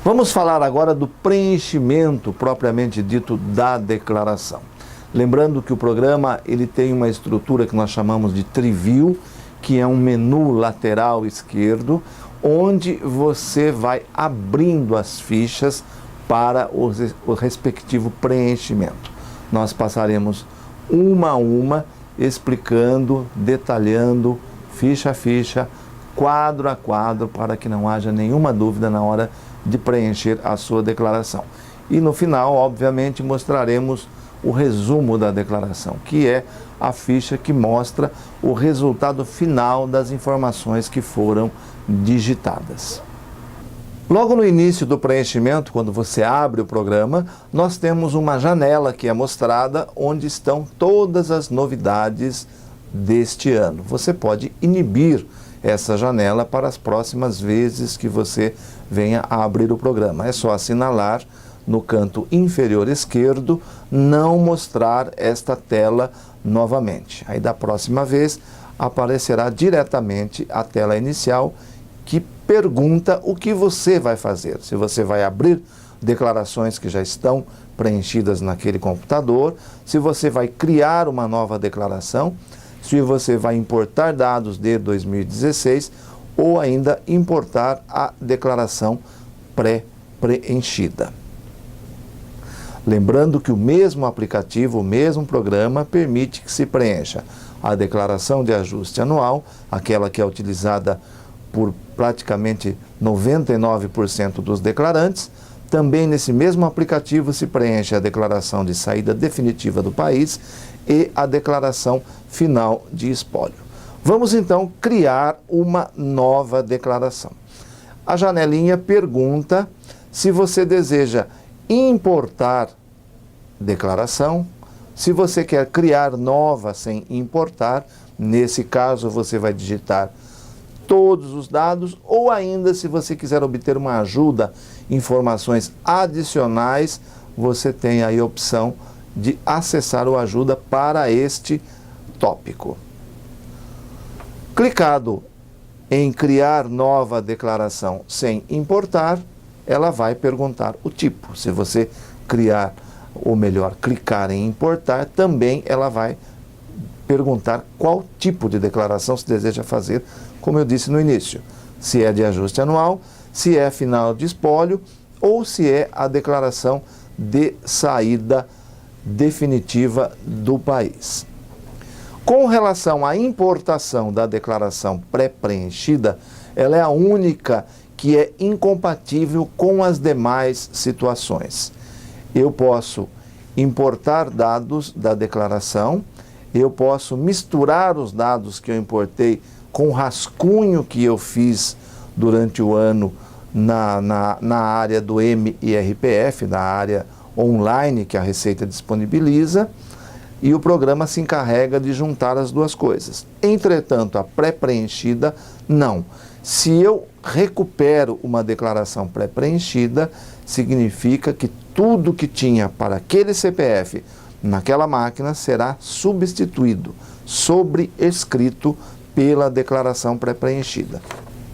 Vamos falar agora do preenchimento propriamente dito da declaração. Lembrando que o programa ele tem uma estrutura que nós chamamos de triview, que é um menu lateral esquerdo, onde você vai abrindo as fichas para o respectivo preenchimento. Nós passaremos uma a uma, explicando, detalhando, ficha a ficha, quadro a quadro, para que não haja nenhuma dúvida na hora de preencher a sua declaração. E no final, obviamente, mostraremos o resumo da declaração, que é a ficha que mostra o resultado final das informações que foram digitadas. Logo no início do preenchimento, quando você abre o programa, nós temos uma janela que é mostrada onde estão todas as novidades deste ano. Você pode inibir essa janela para as próximas vezes que você venha a abrir o programa. É só assinalar no canto inferior esquerdo, não mostrar esta tela novamente. Aí da próxima vez aparecerá diretamente a tela inicial que pergunta o que você vai fazer. Se você vai abrir declarações que já estão preenchidas naquele computador, se você vai criar uma nova declaração, se você vai importar dados de 2016 ou ainda importar a declaração pré-preenchida. Lembrando que o mesmo aplicativo, o mesmo programa, permite que se preencha a declaração de ajuste anual, aquela que é utilizada por praticamente 99% dos declarantes. Também nesse mesmo aplicativo se preenche a declaração de saída definitiva do país e a declaração final de espólio. Vamos então criar uma nova declaração. A janelinha pergunta se você deseja importar declaração, se você quer criar nova sem importar. Nesse caso você vai digitar todos os dados, ou ainda se você quiser obter uma ajuda, informações adicionais, você tem aí a opção de acessar o ajuda para este tópico. Clicado em criar nova declaração sem importar, ela vai perguntar o tipo. Se você criar, ou melhor, clicar em importar, também ela vai perguntar qual tipo de declaração se deseja fazer, como eu disse no início. Se é de ajuste anual, se é final de espólio ou se é a declaração de saída definitiva do país. Com relação à importação da declaração pré-preenchida, ela é a única que é incompatível com as demais situações. Eu posso importar dados da declaração, eu posso misturar os dados que eu importei com o rascunho que eu fiz durante o ano na área do MIRPF, na área online que a Receita disponibiliza, e o programa se encarrega de juntar as duas coisas. Entretanto, a pré-preenchida, não. Se eu recupero uma declaração pré-preenchida, significa que tudo que tinha para aquele CPF naquela máquina será substituído, sobrescrito pela declaração pré-preenchida.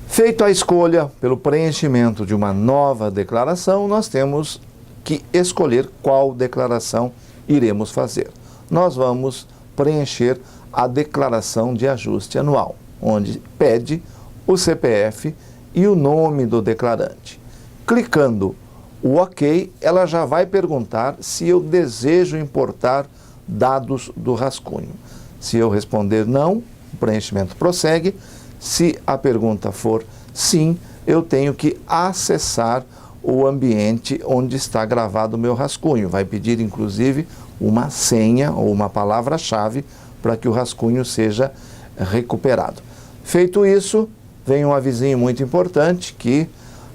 Feito a escolha pelo preenchimento de uma nova declaração, nós temos que escolher qual declaração iremos fazer. Nós vamos preencher a declaração de ajuste anual, onde pede o CPF e o nome do declarante. Clicando o OK, ela já vai perguntar se eu desejo importar dados do rascunho. Se eu responder não, o preenchimento prossegue. Se a pergunta for sim, eu tenho que acessar o ambiente onde está gravado o meu rascunho. Vai pedir, inclusive, uma senha ou uma palavra-chave para que o rascunho seja recuperado. Feito isso, vem um avisinho muito importante que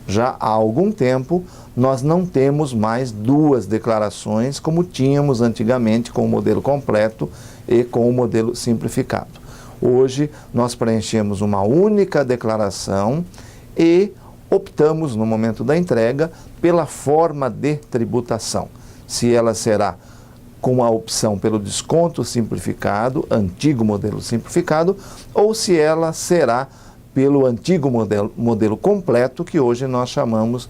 já há algum tempo nós não temos mais duas declarações como tínhamos antigamente com o modelo completo e com o modelo simplificado. Hoje nós preenchemos uma única declaração e optamos no momento da entrega pela forma de tributação. Se ela será com a opção pelo desconto simplificado, antigo modelo simplificado, ou se ela será pelo antigo modelo completo, que hoje nós chamamos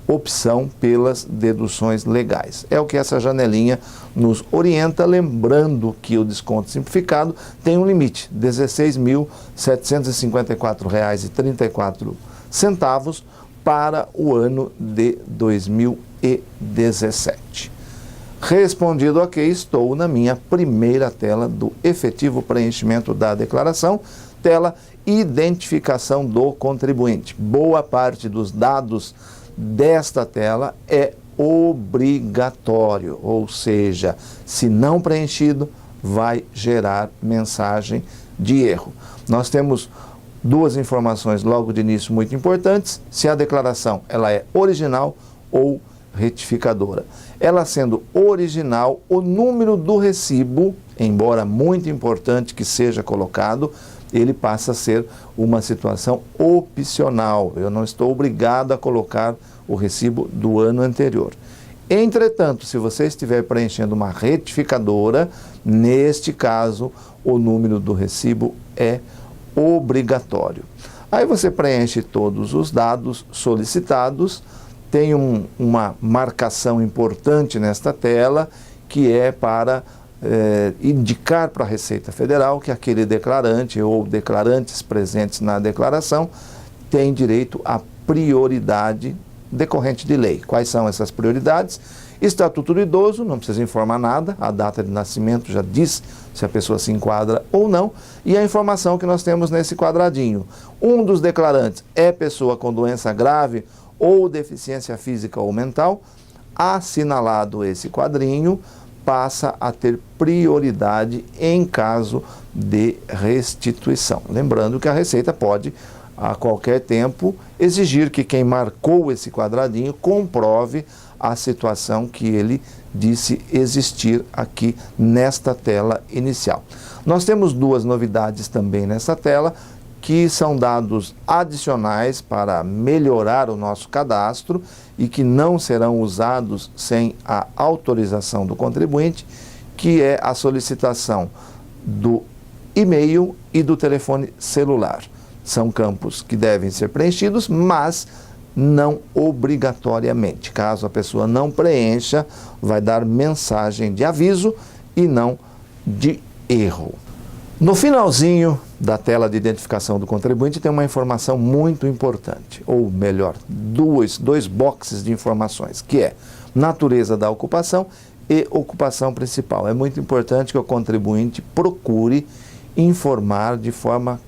opção pelas deduções legais. É o que essa janelinha nos orienta, lembrando que o desconto simplificado tem um limite, R$ 16.754,34 para o ano de 2017. Respondido ok, estou na minha primeira tela do efetivo preenchimento da declaração, tela identificação do contribuinte. Boa parte dos dados desta tela é obrigatório, ou seja, se não preenchido, vai gerar mensagem de erro. Nós temos duas informações logo de início muito importantes: se a declaração ela é original ou retificadora. Ela sendo original, o número do recibo, embora muito importante que seja colocado, ele passa a ser uma situação opcional. Eu não estou obrigado a colocar o recibo do ano anterior. Entretanto, se você estiver preenchendo uma retificadora, neste caso, o número do recibo é obrigatório. Aí você preenche todos os dados solicitados. Tem uma marcação importante nesta tela, que é para indicar para a Receita Federal que aquele declarante ou declarantes presentes na declaração têm direito à prioridade decorrente de lei. Quais são essas prioridades? Estatuto do idoso, não precisa informar nada, a data de nascimento já diz se a pessoa se enquadra ou não, e a informação que nós temos nesse quadradinho. Um dos declarantes é pessoa com doença grave ou deficiência física ou mental. Assinalado esse quadrinho, passa a ter prioridade em caso de restituição. Lembrando que a Receita pode, a qualquer tempo, exigir que quem marcou esse quadradinho comprove a situação que ele disse existir aqui nesta tela inicial. Nós temos duas novidades também nessa tela, que são dados adicionais para melhorar o nosso cadastro e que não serão usados sem a autorização do contribuinte, que é a solicitação do e-mail e do telefone celular. São campos que devem ser preenchidos, mas não obrigatoriamente. Caso a pessoa não preencha, vai dar mensagem de aviso e não de erro. No finalzinho da tela de identificação do contribuinte tem uma informação muito importante, ou melhor, dois boxes de informações, que é natureza da ocupação e ocupação principal. É muito importante que o contribuinte procure informar de forma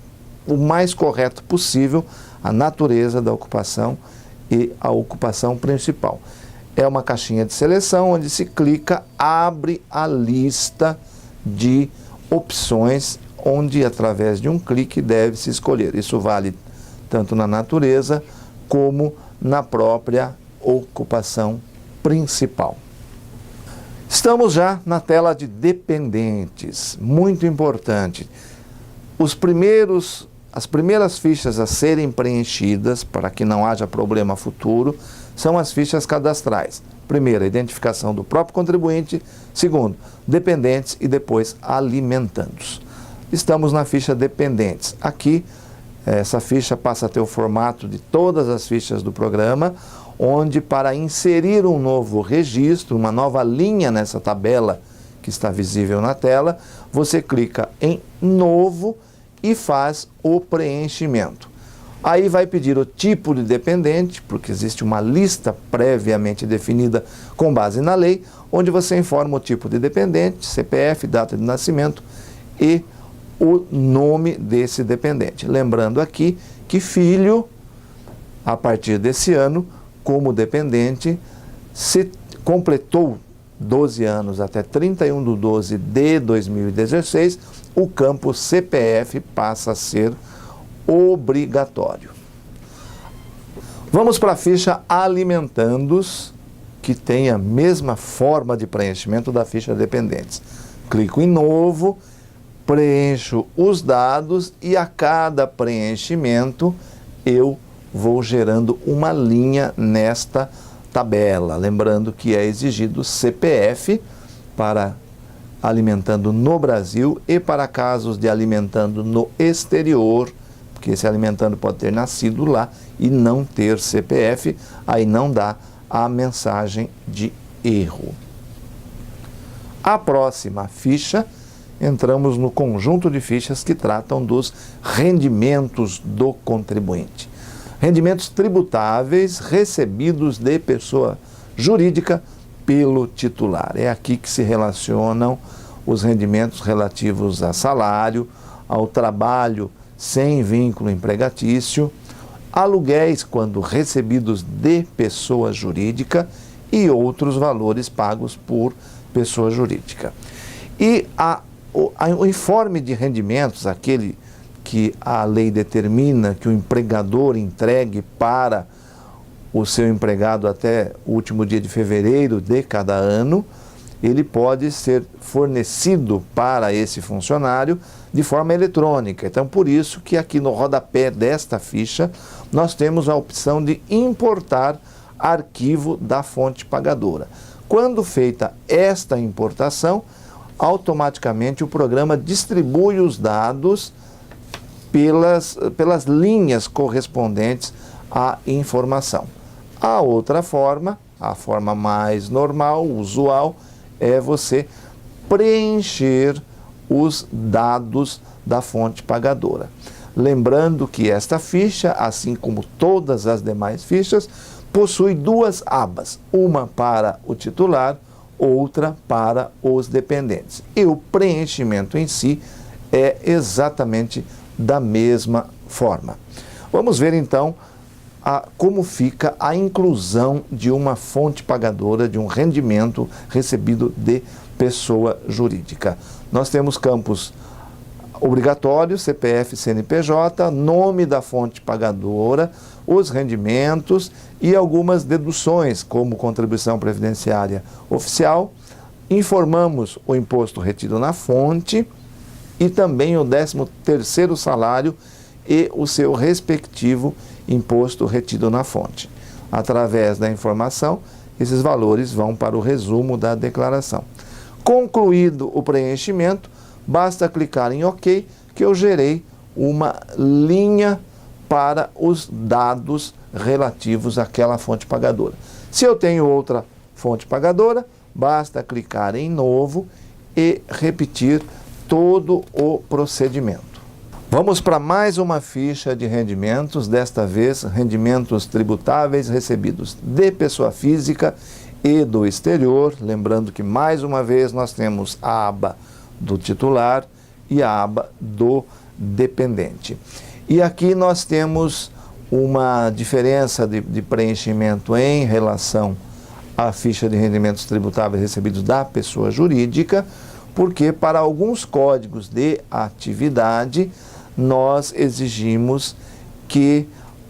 o mais correto possível a natureza da ocupação e a ocupação principal. É uma caixinha de seleção onde se clica, abre a lista de opções onde, através de um clique, deve-se escolher. Isso vale tanto na natureza como na própria ocupação principal. Estamos já na tela de dependentes. Muito importante. As primeiras fichas a serem preenchidas, para que não haja problema futuro, são as fichas cadastrais. Primeiro, a identificação do próprio contribuinte. Segundo, dependentes e depois alimentandos. Estamos na ficha dependentes. Aqui, essa ficha passa a ter o formato de todas as fichas do programa, onde para inserir um novo registro, uma nova linha nessa tabela que está visível na tela, você clica em novo e faz o preenchimento. Aí vai pedir o tipo de dependente, porque existe uma lista previamente definida com base na lei, onde você informa o tipo de dependente, CPF, data de nascimento e o nome desse dependente. Lembrando aqui que filho, a partir desse ano, como dependente, se completou 12 anos até 31/12 de 2016, o campo CPF passa a ser obrigatório. Vamos para a ficha alimentandos, que tem a mesma forma de preenchimento da ficha dependentes. Clico em novo, preencho os dados e a cada preenchimento eu vou gerando uma linha nesta tabela. Lembrando que é exigido CPF para alimentando no Brasil e para casos de alimentando no exterior, porque esse alimentando pode ter nascido lá e não ter CPF, aí não dá a mensagem de erro. A próxima ficha, entramos no conjunto de fichas que tratam dos rendimentos do contribuinte. Rendimentos tributáveis recebidos de pessoa jurídica pelo titular. É aqui que se relacionam os rendimentos relativos a salário, ao trabalho sem vínculo empregatício, aluguéis quando recebidos de pessoa jurídica e outros valores pagos por pessoa jurídica. E o informe de rendimentos, aquele que a lei determina que o empregador entregue para o seu empregado até o último dia de fevereiro de cada ano, ele pode ser fornecido para esse funcionário de forma eletrônica. Então, por isso que aqui no rodapé desta ficha, nós temos a opção de importar arquivo da fonte pagadora. Quando feita esta importação, automaticamente o programa distribui os dados pelas linhas correspondentes à informação. A outra forma, a forma mais normal, usual, é você preencher os dados da fonte pagadora. Lembrando que esta ficha, assim como todas as demais fichas, possui duas abas, uma para o titular, outra para os dependentes. E o preenchimento em si é exatamente da mesma forma. Vamos ver então como fica a inclusão de uma fonte pagadora, de um rendimento recebido de pessoa jurídica. Nós temos campos obrigatórios, CPF, CNPJ, nome da fonte pagadora, os rendimentos e algumas deduções, como contribuição previdenciária oficial. Informamos o imposto retido na fonte e também o 13º salário e o seu respectivo imposto retido na fonte. Através da informação, esses valores vão para o resumo da declaração. Concluído o preenchimento, basta clicar em OK, que eu gerei uma linha para os dados relativos àquela fonte pagadora. Se eu tenho outra fonte pagadora, basta clicar em Novo e repetir todo o procedimento. Vamos para mais uma ficha de rendimentos, desta vez rendimentos tributáveis recebidos de pessoa física e do exterior. Lembrando que mais uma vez nós temos a aba do titular e a aba do dependente. E aqui nós temos uma diferença de preenchimento em relação à ficha de rendimentos tributáveis recebidos da pessoa jurídica, porque para alguns códigos de atividade nós exigimos que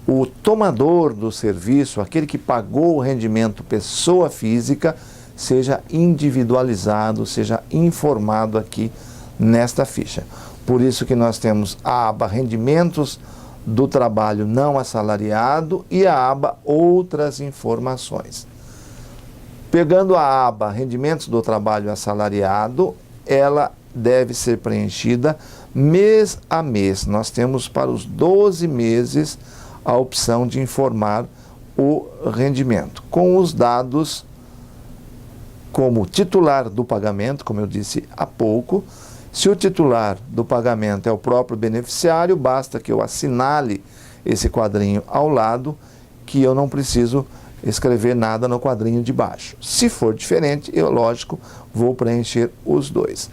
o tomador do serviço, aquele que pagou o rendimento pessoa física, seja individualizado, seja informado aqui nesta ficha. Por isso que nós temos a aba Rendimentos do Trabalho Não Assalariado e a aba Outras Informações. Pegando a aba Rendimentos do Trabalho Assalariado, ela deve ser preenchida mês a mês. Nós temos para os 12 meses a opção de informar o rendimento, com os dados como titular do pagamento, como eu disse há pouco. Se o titular do pagamento é o próprio beneficiário, basta que eu assinale esse quadrinho ao lado, que eu não preciso escrever nada no quadrinho de baixo. Se for diferente, eu, lógico, vou preencher os dois.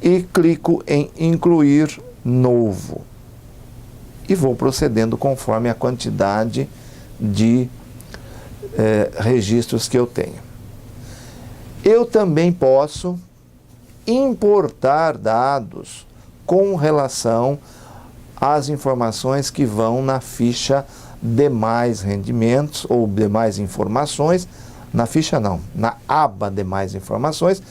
E clico em Incluir Novo. E vou procedendo conforme a quantidade de registros que eu tenho. Eu também posso importar dados com relação às informações que vão na ficha Demais Rendimentos ou Demais Informações, na ficha não, na aba Demais Informações,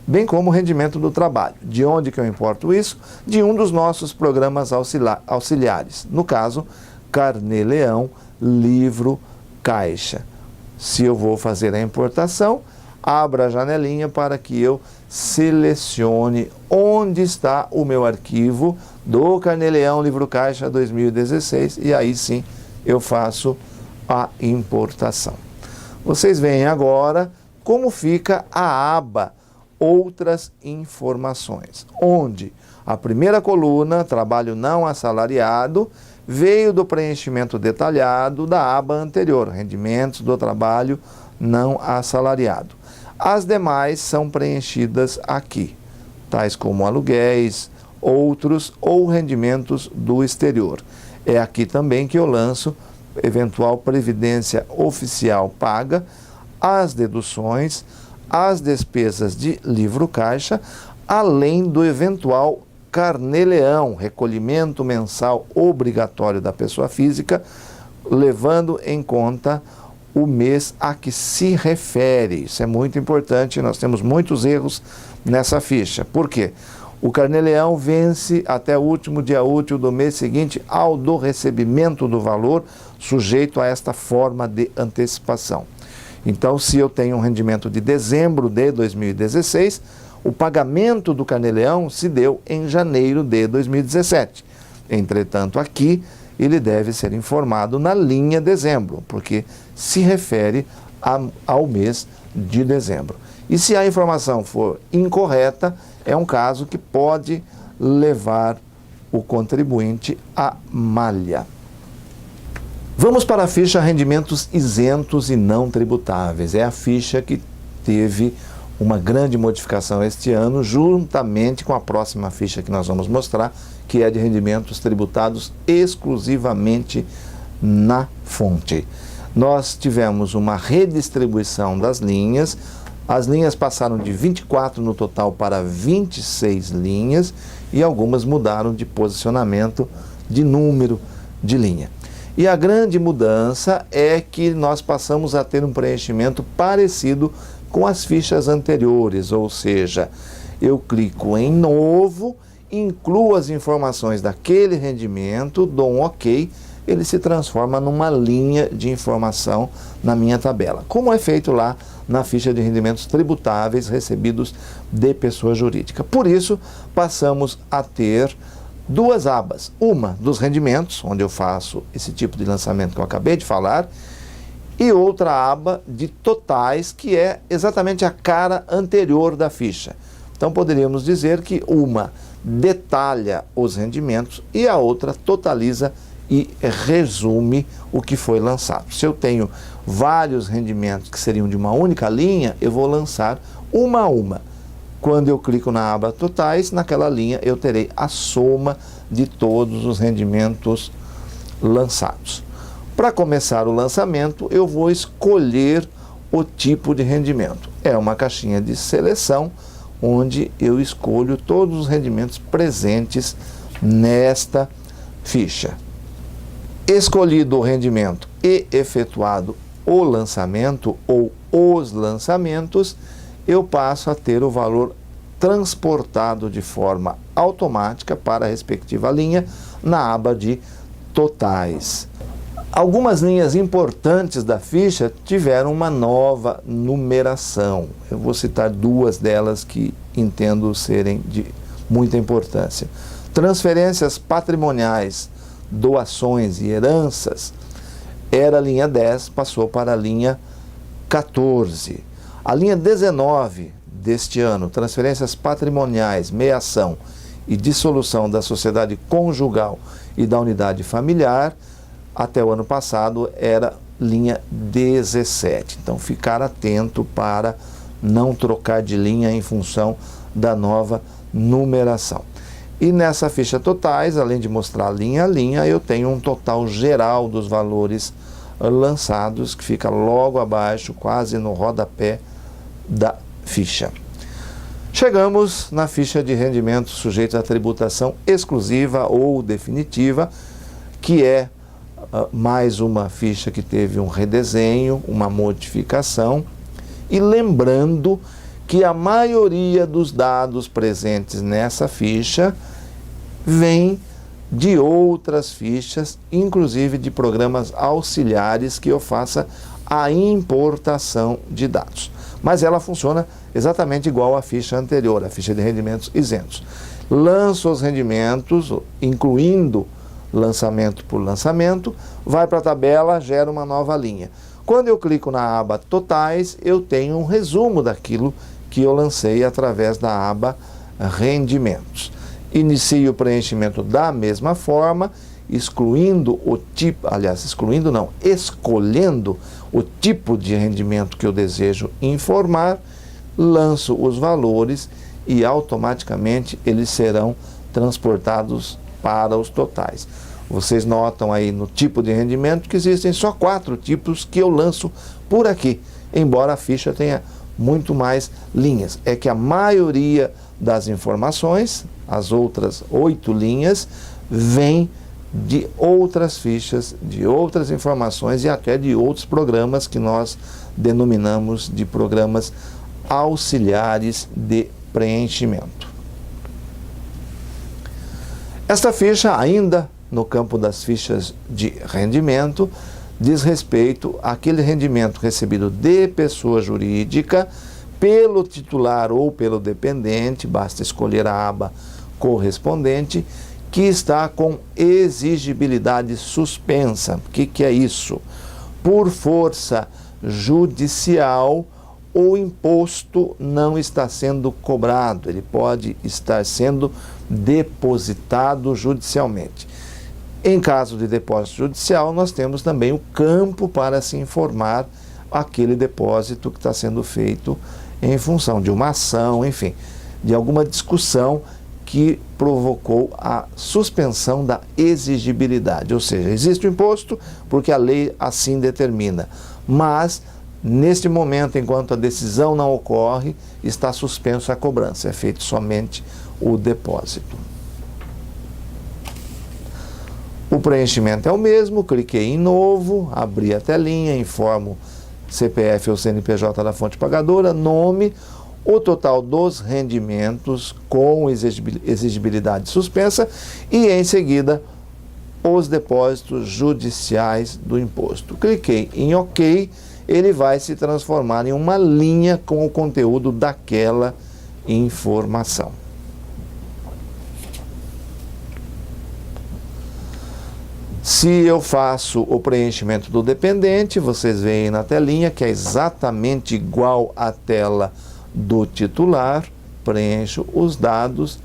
bem como o rendimento do trabalho. De onde que eu importo isso? De um dos nossos programas auxiliares, no caso, Carnê-Leão, Livro, Caixa. Se eu vou fazer a importação, abra a janelinha para que eu selecione onde está o meu arquivo do Carnê-Leão Livro Caixa 2016 e aí sim eu faço a importação. Vocês veem agora como fica a aba Outras Informações, onde a primeira coluna, Trabalho Não Assalariado, veio do preenchimento detalhado da aba anterior, Rendimentos do Trabalho Não Assalariado. As demais são preenchidas aqui, tais como aluguéis, outros ou rendimentos do exterior. É aqui também que eu lanço eventual previdência oficial paga, as deduções, as despesas de livro caixa, além do eventual Carnê-Leão, recolhimento mensal obrigatório da pessoa física, levando em conta o mês a que se refere. Isso é muito importante, nós temos muitos erros nessa ficha. Por quê? O Carnê-Leão vence até o último dia útil do mês seguinte ao do recebimento do valor, sujeito a esta forma de antecipação. Então, se eu tenho um rendimento de dezembro de 2016, o pagamento do Carnê-Leão se deu em janeiro de 2017. Entretanto, aqui ele deve ser informado na linha dezembro, porque se refere ao mês de dezembro. E se a informação for incorreta, é um caso que pode levar o contribuinte à malha. Vamos para a ficha Rendimentos Isentos e Não Tributáveis. É a ficha que teve uma grande modificação este ano, juntamente com a próxima ficha que nós vamos mostrar, que é de rendimentos tributados exclusivamente na fonte. Nós tivemos uma redistribuição das linhas, as linhas passaram de 24 no total para 26 linhas e algumas mudaram de posicionamento de número de linha. E a grande mudança é que nós passamos a ter um preenchimento parecido com as fichas anteriores, ou seja, eu clico em novo, incluo as informações daquele rendimento, dou um OK, ele se transforma numa linha de informação na minha tabela, como é feito lá na ficha de rendimentos tributáveis recebidos de pessoa jurídica. Por isso, passamos a ter duas abas, uma dos rendimentos, onde eu faço esse tipo de lançamento que eu acabei de falar, e outra aba de totais, que é exatamente a cara anterior da ficha. Então poderíamos dizer que uma detalha os rendimentos e a outra totaliza e resume o que foi lançado. Se eu tenho vários rendimentos que seriam de uma única linha, eu vou lançar uma a uma. Quando eu clico na aba totais, naquela linha eu terei a soma de todos os rendimentos lançados. Para começar o lançamento, eu vou escolher o tipo de rendimento. É uma caixinha de seleção, onde eu escolho todos os rendimentos presentes nesta ficha. Escolhido o rendimento e efetuado o lançamento ou os lançamentos, eu passo a ter o valor transportado de forma automática para a respectiva linha na aba de totais. Algumas linhas importantes da ficha tiveram uma nova numeração. Eu vou citar duas delas que entendo serem de muita importância. Transferências patrimoniais, doações e heranças, era a linha 10, passou para a linha 14. A linha 19 deste ano, transferências patrimoniais, meação e dissolução da sociedade conjugal e da unidade familiar, até o ano passado era linha 17. Então, ficar atento para não trocar de linha em função da nova numeração. E nessa ficha totais, além de mostrar linha a linha, eu tenho um total geral dos valores lançados, que fica logo abaixo, quase no rodapé da ficha. Chegamos na ficha de rendimentos sujeitos à tributação exclusiva ou definitiva, que é mais uma ficha que teve um redesenho, uma modificação, e lembrando que a maioria dos dados presentes nessa ficha vem de outras fichas, inclusive de programas auxiliares que eu faça a importação de dados. Mas ela funciona exatamente igual à ficha anterior, a ficha de rendimentos isentos. Lanço os rendimentos, incluindo lançamento por lançamento, vai para a tabela, gera uma nova linha. Quando eu clico na aba Totais, eu tenho um resumo daquilo que eu lancei através da aba Rendimentos. Inicio o preenchimento da mesma forma, escolhendo o tipo de rendimento que eu desejo informar, lanço os valores e automaticamente eles serão transportados para os totais. Vocês notam aí no tipo de rendimento que existem só 4 tipos que eu lanço por aqui, embora a ficha tenha muito mais linhas. É que a maioria das informações, as outras 8 linhas, vem de outras fichas, de outras informações e até de outros programas que nós denominamos de programas auxiliares de preenchimento. Esta ficha, ainda no campo das fichas de rendimento, diz respeito àquele rendimento recebido de pessoa jurídica pelo titular ou pelo dependente, basta escolher a aba correspondente, que está com exigibilidade suspensa. O que é isso? Por força judicial, o imposto não está sendo cobrado, ele pode estar sendo depositado judicialmente. Em caso de depósito judicial, nós temos também o campo para se informar aquele depósito que está sendo feito em função de uma ação, enfim, de alguma discussão que provocou a suspensão da exigibilidade. Ou seja, existe o imposto porque a lei assim determina, mas neste momento, enquanto a decisão não ocorre, está suspenso a cobrança, é feito somente o depósito. O preenchimento é o mesmo, cliquei em novo, abri a telinha, informo CPF ou CNPJ da fonte pagadora, nome, o total dos rendimentos com exigibilidade suspensa e, em seguida, os depósitos judiciais do imposto. Cliquei em OK, ele vai se transformar em uma linha com o conteúdo daquela informação. Se eu faço o preenchimento do dependente, vocês veem na telinha que é exatamente igual à tela do titular, preencho os dados.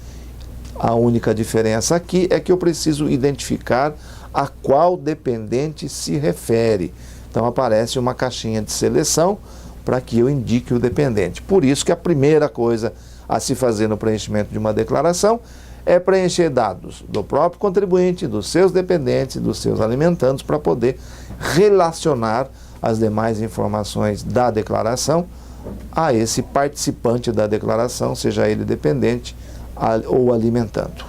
A única diferença aqui é que eu preciso identificar a qual dependente se refere. Então aparece uma caixinha de seleção para que eu indique o dependente. Por isso que a primeira coisa a se fazer no preenchimento de uma declaração é preencher dados do próprio contribuinte, dos seus dependentes, dos seus alimentandos, para poder relacionar as demais informações da declaração a esse participante da declaração, seja ele dependente ou alimentando.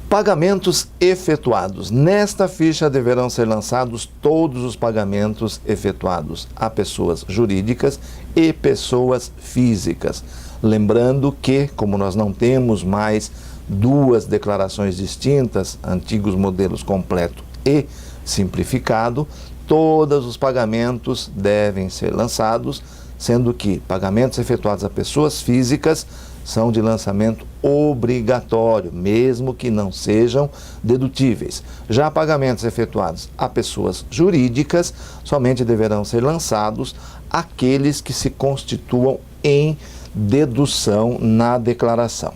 Pagamentos efetuados. Nesta ficha deverão ser lançados todos os pagamentos efetuados a pessoas jurídicas e pessoas físicas. Lembrando que, como nós não temos mais 2 declarações distintas, antigos modelos completo e simplificado, todos os pagamentos devem ser lançados, sendo que pagamentos efetuados a pessoas físicas são de lançamento obrigatório, mesmo que não sejam dedutíveis. Já pagamentos efetuados a pessoas jurídicas somente deverão ser lançados aqueles que se constituam em dedução na declaração.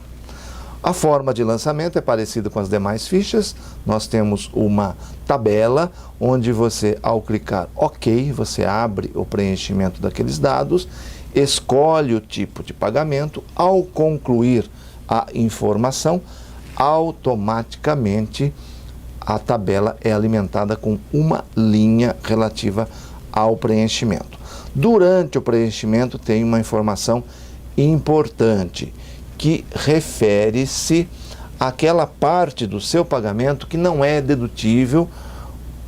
A forma de lançamento é parecida com as demais fichas. Nós temos uma tabela onde você, ao clicar OK, você abre o preenchimento daqueles dados, escolhe o tipo de pagamento. Ao concluir a informação, automaticamente a tabela é alimentada com uma linha relativa ao preenchimento. Durante o preenchimento tem uma informação importante que refere-se àquela parte do seu pagamento que não é dedutível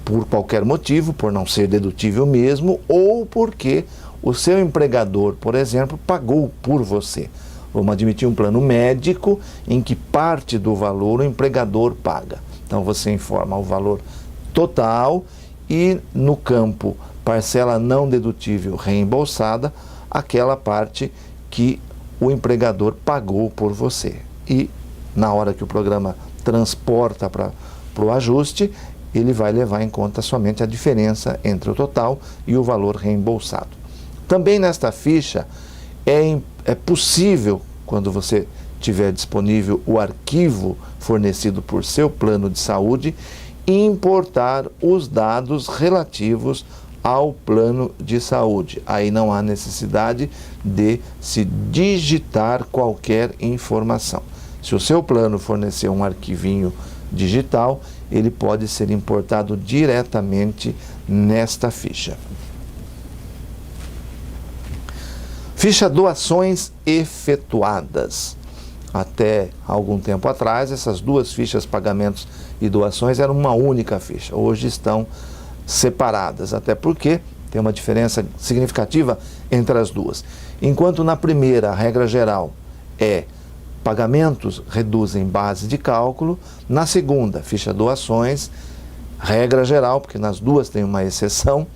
por qualquer motivo, por não ser dedutível mesmo, ou porque o seu empregador, por exemplo, pagou por você. Vamos admitir um plano médico em que parte do valor o empregador paga. Então você informa o valor total e no campo parcela não dedutível reembolsada, aquela parte que o empregador pagou por você. E na hora que o programa transporta para o ajuste, ele vai levar em conta somente a diferença entre o total e o valor reembolsado. Também nesta ficha é possível, quando você tiver disponível o arquivo fornecido por seu plano de saúde, importar os dados relativos ao plano de saúde. Aí não há necessidade de se digitar qualquer informação. Se o seu plano fornecer um arquivinho digital, ele pode ser importado diretamente nesta ficha. Ficha doações efetuadas. Até algum tempo atrás, essas duas fichas, pagamentos e doações, eram uma única ficha. Hoje estão separadas, até porque tem uma diferença significativa entre as duas. Enquanto na primeira, a regra geral é pagamentos reduzem base de cálculo, na segunda, ficha doações, regra geral, porque nas duas tem uma exceção,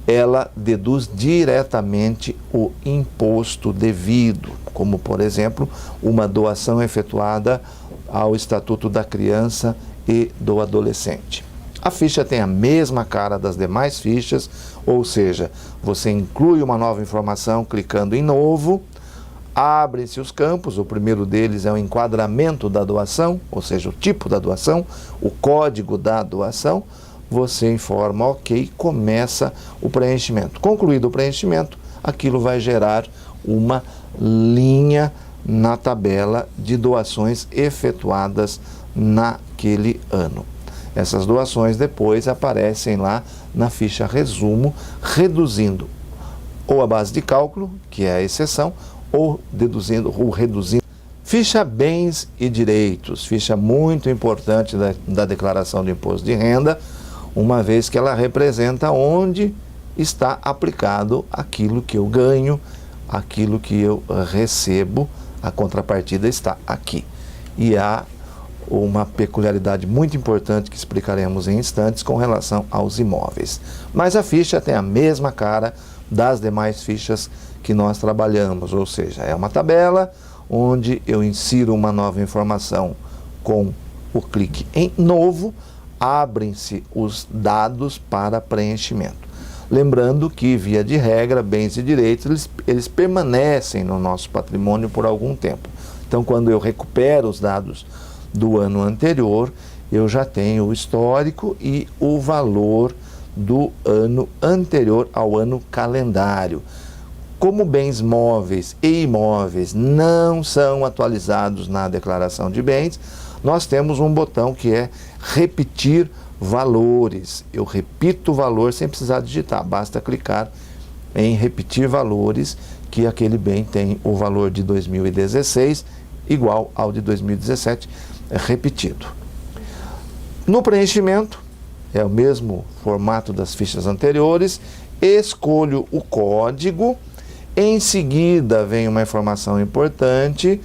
ela deduz diretamente o imposto devido, como, por exemplo, uma doação efetuada ao Estatuto da Criança e do Adolescente. A ficha tem a mesma cara das demais fichas, ou seja, você inclui uma nova informação clicando em novo, abrem-se os campos, o primeiro deles é o enquadramento da doação, ou seja, o tipo da doação, o código da doação, você informa OK, começa o preenchimento. Concluído o preenchimento, aquilo vai gerar uma linha na tabela de doações efetuadas naquele ano. Essas doações depois aparecem lá na ficha resumo, reduzindo ou a base de cálculo, que é a exceção, ou reduzindo. Ficha bens e direitos, ficha muito importante da declaração do imposto de renda, uma vez que ela representa onde está aplicado aquilo que eu ganho, aquilo que eu recebo, a contrapartida está aqui. E há uma peculiaridade muito importante que explicaremos em instantes com relação aos imóveis. Mas a ficha tem a mesma cara das demais fichas que nós trabalhamos, ou seja, é uma tabela onde eu insiro uma nova informação com o clique em novo, abrem-se os dados para preenchimento. Lembrando que, via de regra, bens e direitos, eles permanecem no nosso patrimônio por algum tempo. Então, quando eu recupero os dados do ano anterior, eu já tenho o histórico e o valor do ano anterior ao ano calendário. Como bens móveis e imóveis não são atualizados na declaração de bens, nós temos um botão que é repetir valores. Eu repito o valor sem precisar digitar, basta clicar em repetir valores, que aquele bem tem o valor de 2016 igual ao de 2017 repetido. No preenchimento, é o mesmo formato das fichas anteriores, escolho o código, em seguida vem uma informação importante,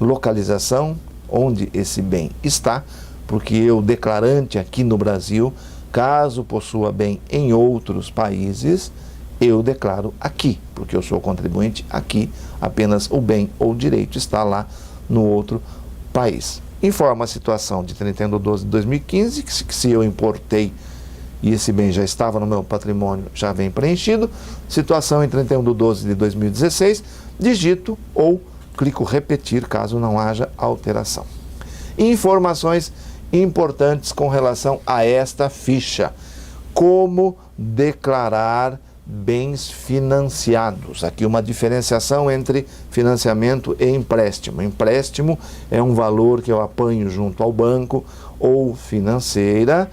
localização, onde esse bem está, porque eu, declarante aqui no Brasil, caso possua bem em outros países, eu declaro aqui, porque eu sou contribuinte aqui, apenas o bem ou direito está lá no outro país. Informa a situação de 31/12/2015, que se eu importei e esse bem já estava no meu patrimônio, já vem preenchido. Situação em 31/12/2016, digito ou clico repetir caso não haja alteração. Informações importantes com relação a esta ficha. Como declarar bens financiados. Aqui uma diferenciação entre financiamento e empréstimo. Empréstimo é um valor que eu apanho junto ao banco ou financeira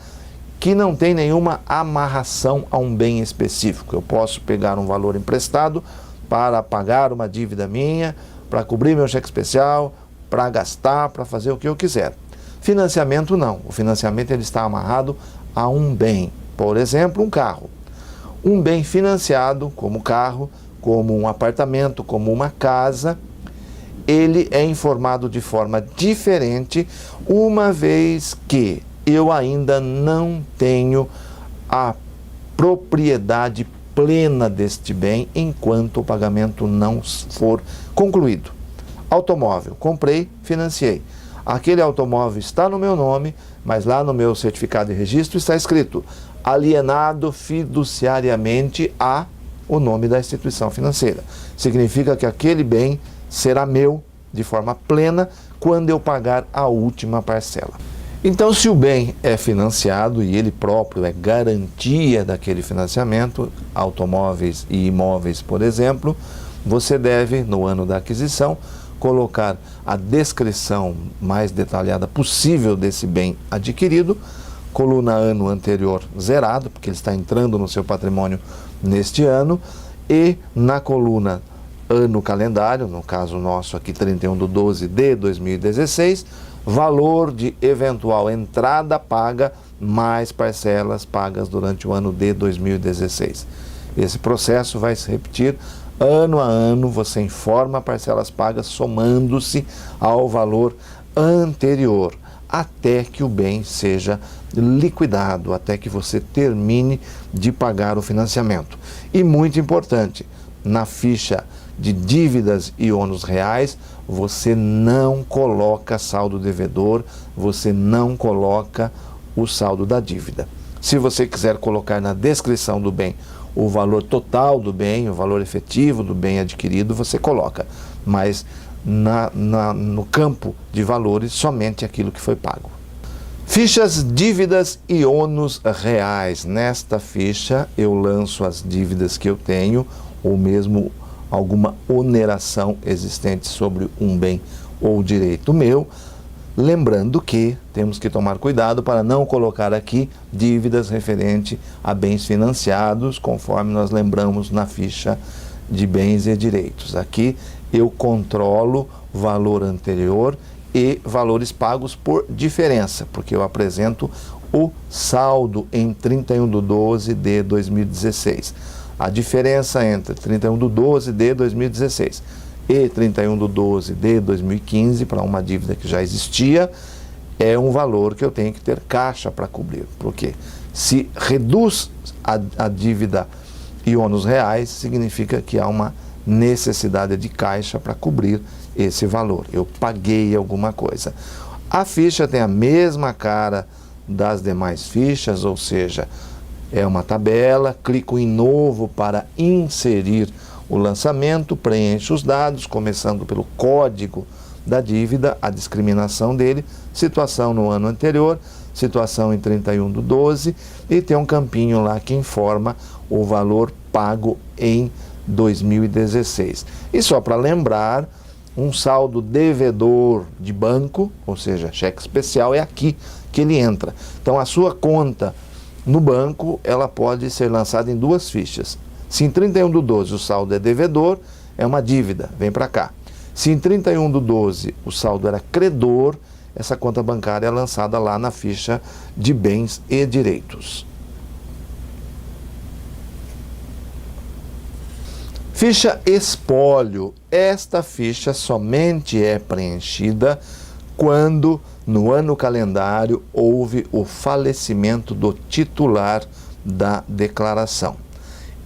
que não tem nenhuma amarração a um bem específico. Eu posso pegar um valor emprestado para pagar uma dívida minha, para cobrir meu cheque especial, para gastar, para fazer o que eu quiser. Financiamento não. O financiamento ele está amarrado a um bem. Por exemplo, um carro. Um bem financiado, como carro, como um apartamento, como uma casa, ele é informado de forma diferente, uma vez que eu ainda não tenho a propriedade plena deste bem enquanto o pagamento não for concluído. Automóvel, comprei, financiei. Aquele automóvel está no meu nome, mas lá no meu certificado de registro está escrito alienado fiduciariamente a o nome da instituição financeira. Significa que aquele bem será meu de forma plena quando eu pagar a última parcela. Então, se o bem é financiado e ele próprio é garantia daquele financiamento, automóveis e imóveis, por exemplo, você deve, no ano da aquisição, colocar a descrição mais detalhada possível desse bem adquirido, coluna ano anterior zerado, porque ele está entrando no seu patrimônio neste ano, e na coluna ano calendário, no caso nosso aqui 31/12 de 2016, valor de eventual entrada paga mais parcelas pagas durante o ano de 2016. Esse processo vai se repetir ano a ano, você informa parcelas pagas somando-se ao valor anterior, até que o bem seja liquidado, até que você termine de pagar o financiamento. E muito importante, na ficha de dívidas e ônus reais, você não coloca saldo devedor, você não coloca o saldo da dívida. Se você quiser colocar na descrição do bem o valor total do bem, o valor efetivo do bem adquirido, você coloca, mas no campo de valores, somente aquilo que foi pago. Fichas, dívidas e ônus reais. Nesta ficha eu lanço as dívidas que eu tenho, ou mesmo alguma oneração existente sobre um bem ou direito meu, lembrando que temos que tomar cuidado para não colocar aqui dívidas referente a bens financiados, conforme nós lembramos na ficha de bens e direitos. Aqui eu controlo valor anterior e valores pagos por diferença, porque eu apresento o saldo em 31/12 de 2016. A diferença entre 31/12 de 2016 e 31/12 de 2015, para uma dívida que já existia, é um valor que eu tenho que ter caixa para cobrir. Porque se reduz a dívida e ônus reais, significa que há uma necessidade de caixa para cobrir esse valor. Eu paguei alguma coisa. A ficha tem a mesma cara das demais fichas, ou seja, é uma tabela, clico em novo para inserir o lançamento, preencho os dados, começando pelo código da dívida, a discriminação dele, situação no ano anterior, situação em 31/12, e tem um campinho lá que informa o valor pago em 2016. E só para lembrar, um saldo devedor de banco, ou seja, cheque especial, é aqui que ele entra. Então a sua conta no banco, ela pode ser lançada em duas fichas. Se em 31/12 o saldo é devedor, é uma dívida, vem para cá. Se em 31/12 o saldo era credor, essa conta bancária é lançada lá na ficha de bens e direitos. Ficha espólio. Esta ficha somente é preenchida quando no ano calendário houve o falecimento do titular da declaração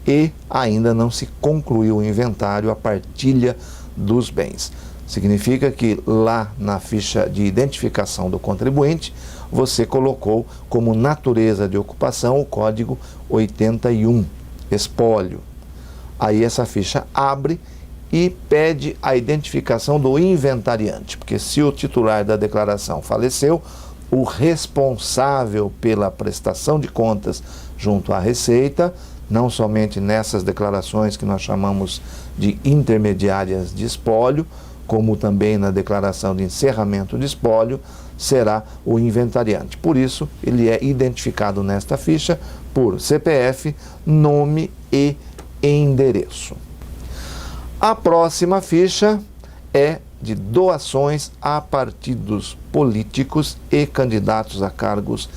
e ainda não se concluiu o inventário, a partilha dos bens. Significa que lá na ficha de identificação do contribuinte, você colocou como natureza de ocupação o código 81, espólio. Aí essa ficha abre e pede a identificação do inventariante, porque se o titular da declaração faleceu, o responsável pela prestação de contas junto à Receita, não somente nessas declarações que nós chamamos de intermediárias de espólio, como também na declaração de encerramento de espólio, será o inventariante. Por isso, ele é identificado nesta ficha por CPF, nome e endereço. A próxima ficha é de doações a partidos políticos e candidatos a cargos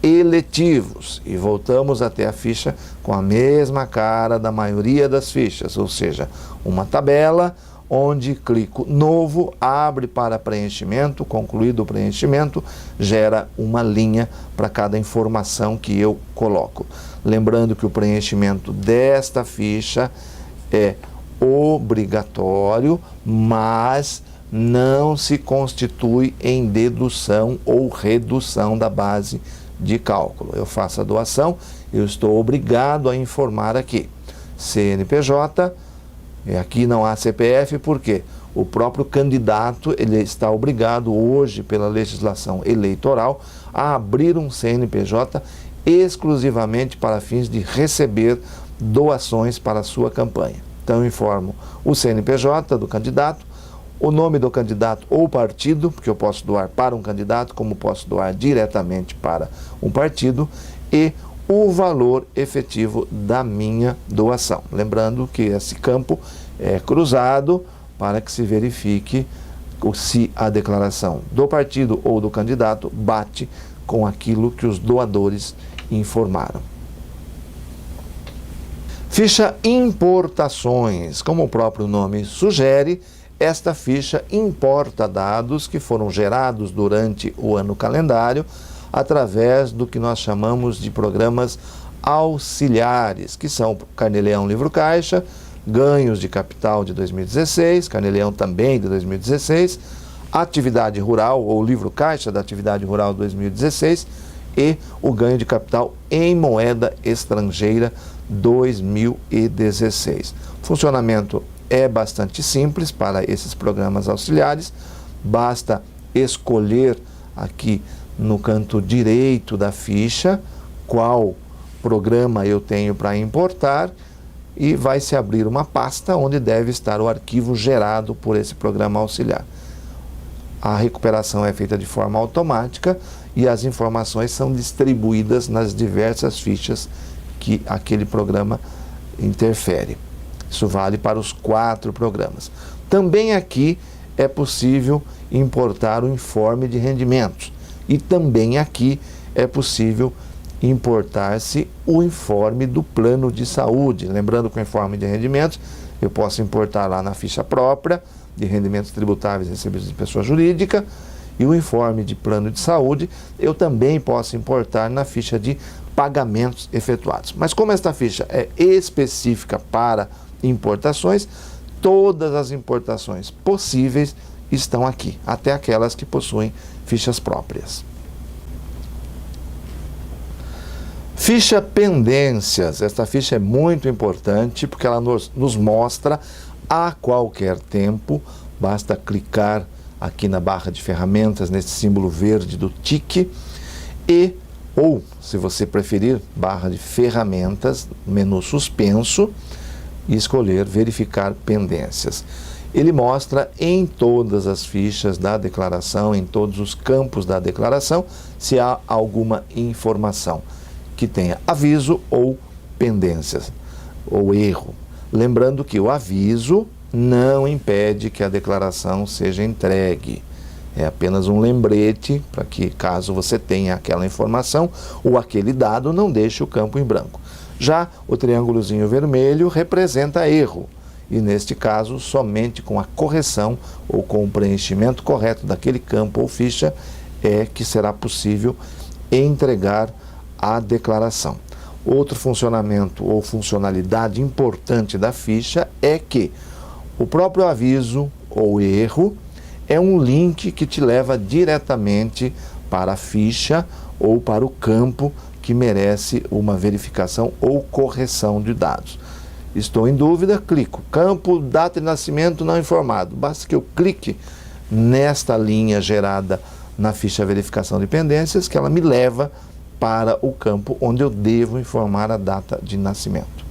eletivos. E voltamos até a ficha com a mesma cara da maioria das fichas, ou seja, uma tabela onde clico novo, abre para preenchimento, concluído o preenchimento, gera uma linha para cada informação que eu coloco. Lembrando que o preenchimento desta ficha é obrigatório, mas não se constitui em dedução ou redução da base de cálculo. Eu faço a doação, eu estou obrigado a informar aqui. CNPJ, aqui não há CPF, porque o próprio candidato ele está obrigado hoje, pela legislação eleitoral, a abrir um CNPJ exclusivamente para fins de receber doações para a sua campanha. Então eu informo o CNPJ do candidato, o nome do candidato ou partido, porque eu posso doar para um candidato, como posso doar diretamente para um partido, e o valor efetivo da minha doação. Lembrando que esse campo é cruzado para que se verifique se a declaração do partido ou do candidato bate com aquilo que os doadores informaram. Ficha Importações. Como o próprio nome sugere, esta ficha importa dados que foram gerados durante o ano calendário através do que nós chamamos de programas auxiliares, que são Carnê-Leão Livro Caixa, Ganhos de Capital de 2016, Carnê-Leão também de 2016, Atividade Rural ou Livro Caixa da Atividade Rural 2016 e o Ganho de Capital em Moeda Estrangeira 2016. O funcionamento é bastante simples para esses programas auxiliares, basta escolher aqui no canto direito da ficha qual programa eu tenho para importar e vai se abrir uma pasta onde deve estar o arquivo gerado por esse programa auxiliar. A recuperação é feita de forma automática e as informações são distribuídas nas diversas fichas que aquele programa interfere. Isso vale para os 4 programas. Também aqui é possível importar o informe de rendimentos. E também aqui é possível importar-se o informe do plano de saúde. Lembrando que o informe de rendimentos eu posso importar lá na ficha própria de rendimentos tributáveis recebidos de pessoa jurídica, e o informe de plano de saúde eu também posso importar na ficha de pagamentos efetuados. Mas como esta ficha é específica para importações, todas as importações possíveis estão aqui, até aquelas que possuem fichas próprias. Ficha Pendências. Esta ficha é muito importante porque ela nos mostra a qualquer tempo, basta clicar aqui na barra de ferramentas, nesse símbolo verde do tique, ou, se você preferir, barra de ferramentas, menu suspenso, e escolher verificar pendências. Ele mostra em todas as fichas da declaração, em todos os campos da declaração, se há alguma informação que tenha aviso ou pendências, ou erro. Lembrando que o aviso não impede que a declaração seja entregue. É apenas um lembrete para que, caso você tenha aquela informação ou aquele dado, não deixe o campo em branco. Já o triângulozinho vermelho representa erro, e neste caso, somente com a correção ou com o preenchimento correto daquele campo ou ficha é que será possível entregar a declaração. Outro funcionamento ou funcionalidade importante da ficha é que o próprio aviso ou erro é um link que te leva diretamente para a ficha ou para o campo que merece uma verificação ou correção de dados. Estou em dúvida, clico. Campo, data de nascimento não informado. Basta que eu clique nesta linha gerada na ficha verificação de pendências que ela me leva para o campo onde eu devo informar a data de nascimento.